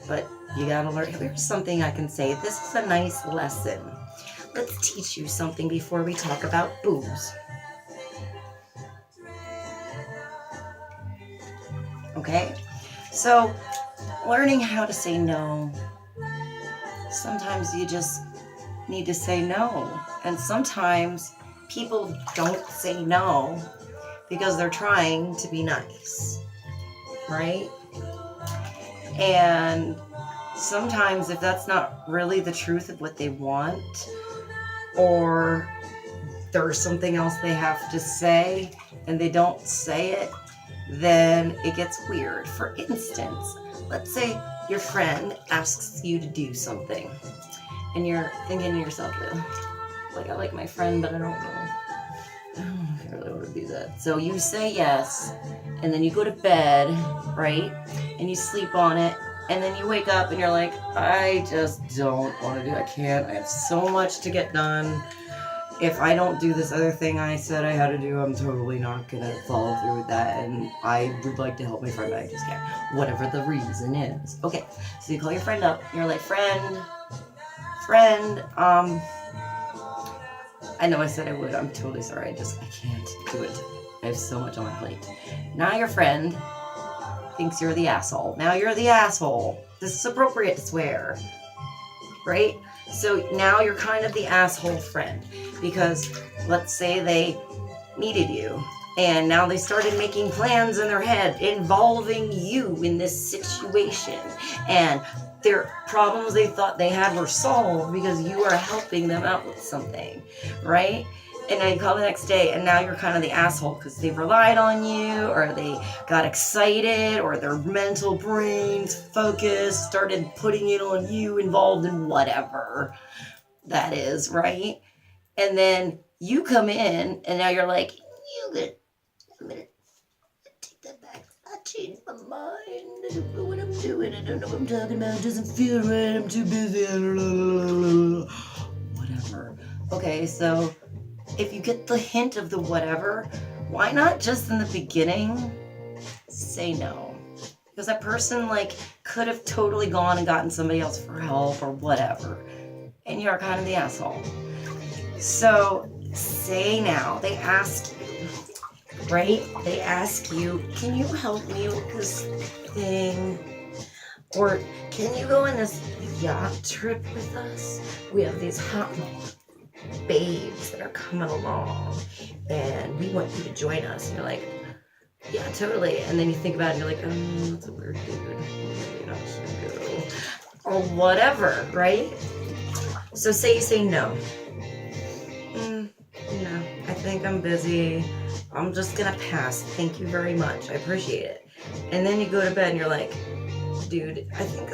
But you gotta learn. Here's something I can say. This is a nice lesson. Let's teach you something before we talk about booze. Okay? So, learning how to say no. Sometimes you just need to say no. And sometimes people don't say no because they're trying to be nice. Right? And sometimes if that's not really the truth of what they want, or there's something else they have to say and they don't say it, then it gets weird. For instance, let's say your friend asks you to do something and you're thinking to yourself, like, I like my friend, but I don't know if I really want to do that. So you say yes, and then you go to bed, right? And you sleep on it, and then you wake up and you're like, I just don't want to do it. I can't. I have so much to get done. If I don't do this other thing I said I had to do, I'm totally not going to follow through with that. And I would like to help my friend, but I just can't. Whatever the reason is. Okay, so you call your friend up. And you're like, friend, I know I said I would. I'm totally sorry. I can't do it. I have so much on my plate. Now your friend thinks you're the asshole. Now you're the asshole. This is appropriate to swear. Right? So now you're kind of the asshole friend. Because let's say they needed you. And now they started making plans in their head involving you in this situation. And their problems they thought they had were solved because you are helping them out with something, right? And now you call the next day and now you're kind of the asshole because they relied on you, or they got excited, or their mental brains focused, started putting it on you, involved in whatever that is, right? And then you come in and now you're like, I'm gonna take that back. I changed my mind. I don't know what I'm doing. I don't know what I'm talking about. It doesn't feel right. I'm too busy. Whatever. Okay, so if you get the hint of the whatever, why not just in the beginning say no? Because that person could have totally gone and gotten somebody else for help or whatever. And you're kind of the asshole. So say now. They ask you, right? They ask you, can you help me with this thing? Or can you go on this yacht trip with us? We have these hot babes that are coming along and we want you to join us. And you're like, yeah, totally. And then you think about it and you're like, oh, that's a weird dude. Maybe not should go. Or whatever, right? So say you say no. No, I think I'm busy. I'm just gonna pass. Thank you very much. I appreciate it. And then you go to bed and you're like, dude, I think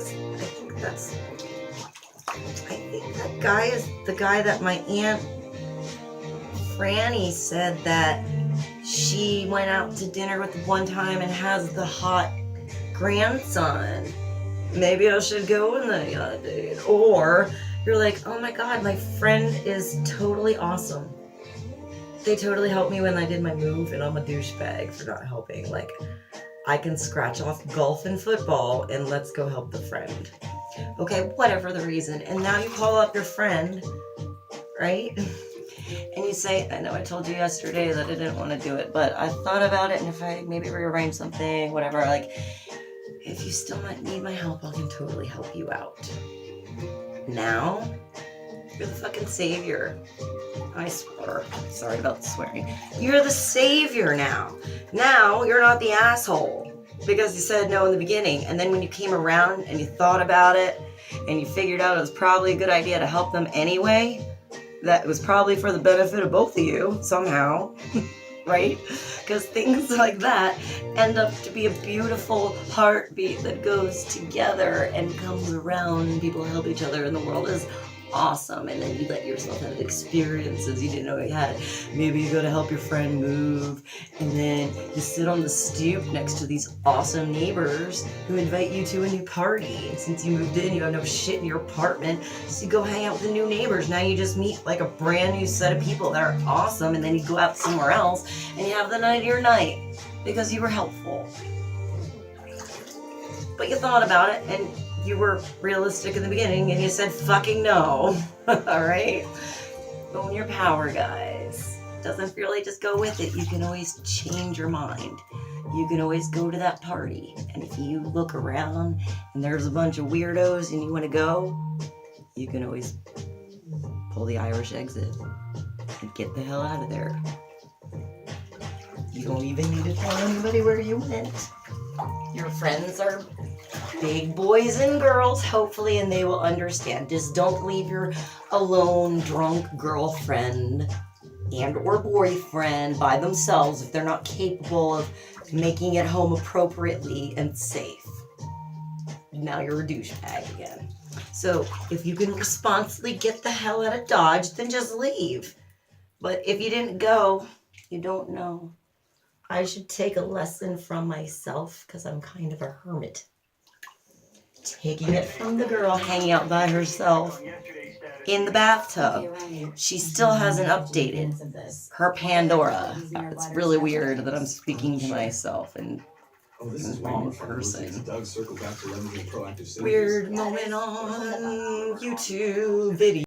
that guy is the guy that my Aunt Franny said that she went out to dinner with one time and has the hot grandson. Maybe I should go in the yacht, dude. Or you're like, oh my God, my friend is totally awesome. They totally helped me when I did my move, and I'm a douchebag for not helping. I can scratch off golf and football, and let's go help the friend. Okay, whatever the reason. And now you call up your friend, right? And you say, I know I told you yesterday that I didn't want to do it, but I thought about it, and if I maybe rearrange something, whatever, if you still might need my help, I can totally help you out. Now, you're the fucking savior. I swear. Sorry about the swearing. You're the savior now. Now, you're not the asshole. Because you said no in the beginning. And then when you came around and you thought about it, and you figured out it was probably a good idea to help them anyway, that it was probably for the benefit of both of you, somehow. Right? Because things like that end up to be a beautiful heartbeat that goes together and comes around, and people help each other, and the world is awesome. And then you let yourself have experiences you didn't know you had. Maybe you go to help your friend move, and then you sit on the stoop next to these awesome neighbors who invite you to a new party. And since you moved in, you have no shit in your apartment, so you go hang out with the new neighbors. Now you just meet a brand new set of people that are awesome, and then you go out somewhere else and you have the night of your night because you were helpful. But you thought about it, and you were realistic in the beginning, and you said fucking no. Alright? Own your power, guys. Doesn't really just go with it. You can always change your mind. You can always go to that party. And if you look around and there's a bunch of weirdos and you want to go, you can always pull the Irish exit and get the hell out of there. You don't even need to tell anybody where you went. Your friends are big boys and girls, hopefully, and they will understand. Just don't leave your alone, drunk girlfriend and or boyfriend by themselves if they're not capable of making it home appropriately and safe. Now you're a douchebag again. So if you can responsibly get the hell out of Dodge, then just leave. But if you didn't go, you don't know. I should take a lesson from myself because I'm kind of a hermit. Taking it from the girl hanging out by herself in the bathtub. She still hasn't updated her Pandora. It's really weird that I'm speaking to myself and the wrong person. Weird moment on YouTube video.